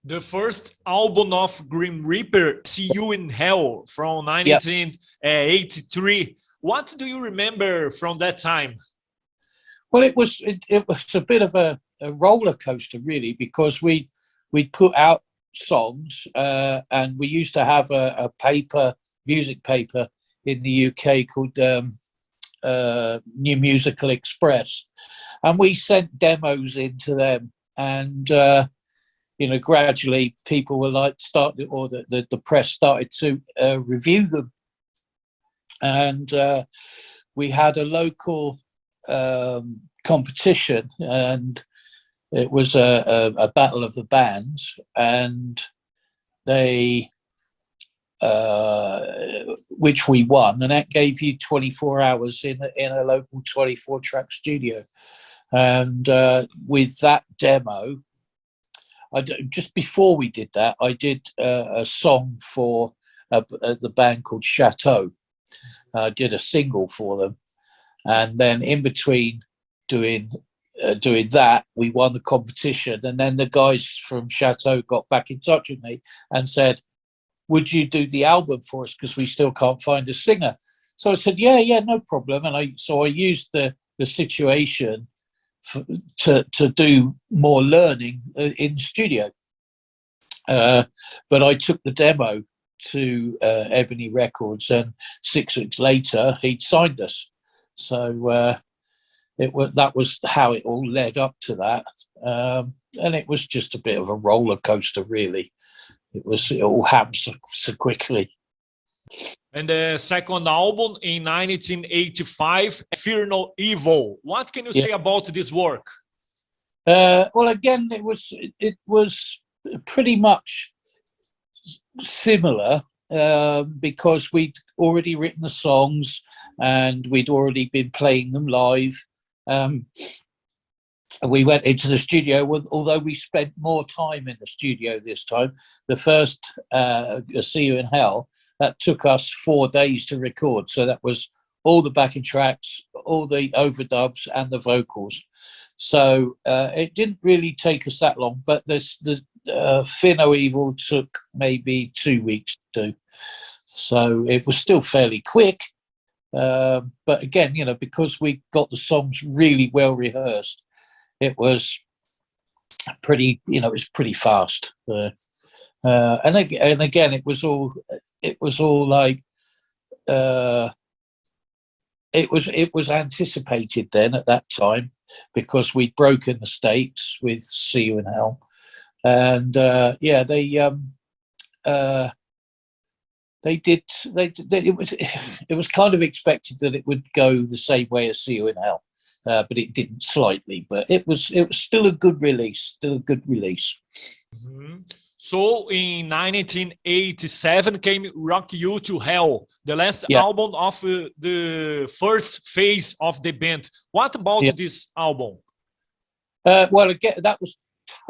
The first album of Grim Reaper, See You in Hell, from Yep. 1983. What do you remember from that time? Well, it was a bit of a roller coaster, really, because we put out songs, and we used to have a music paper in the UK called New Musical Express, and we sent demos into them, and gradually people were like the press started to review them, and we had a local competition, and it was a battle of the bands, and they which we won, and that gave you 24 hours in a local 24-track studio. And with that demo, just before we did that, I did a song for the band called Chateau. I did a single for them, and then in between doing that, we won the competition, and then the guys from Chateau got back in touch with me and said, would you do the album for us, because we still can't find a singer? So I said, yeah, no problem. And I used the situation to do more learning in studio, but I took the demo to Ebony Records, and 6 weeks later he'd signed us. So that was how it all led up to that, and it was just a bit of a roller coaster, really. It all happened so quickly. And the second album in 1985, Fear No Evil. What can you say about this work? Well, again, it was pretty much similar, because we'd already written the songs and we'd already been playing them live. We went into the studio, although we spent more time in the studio this time. The first See You in Hell, that took us 4 days to record. So that was all the backing tracks, all the overdubs and the vocals. So it didn't really take us that long, but the Fear No Evil took maybe 2 weeks to do. So it was still fairly quick. But again, because we got the songs really well rehearsed, it was pretty, it was pretty fast. And again, it was all like, it was anticipated then at that time, because we'd broken the States with See You in Hell, and it was kind of expected that it would go the same way as See You in Hell, but it didn't, slightly. But it was still a good release, Mm-hmm. So in 1987 came Rock You to Hell, the last album of the first phase of the band. What about this album? Well, again, that was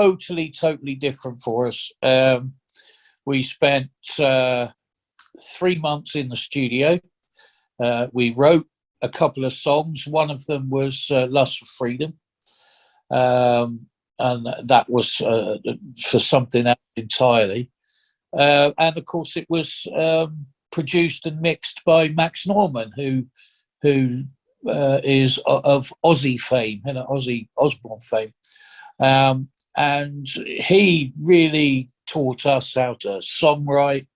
totally different for us. We spent 3 months in the studio. We wrote a couple of songs. One of them was Lust for Freedom. And that was for something else entirely. And of course, it was produced and mixed by Max Norman, who is of Aussie fame, Ozzy Osbourne fame. And he really taught us how to songwrite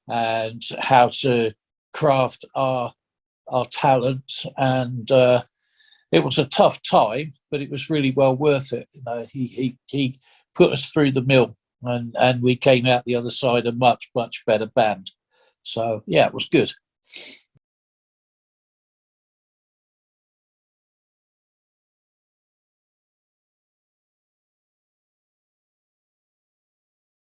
and how to craft our talent. And it was a tough time, but it was really well worth it. He put us through the mill, and we came out the other side a much better band. So yeah, it was good.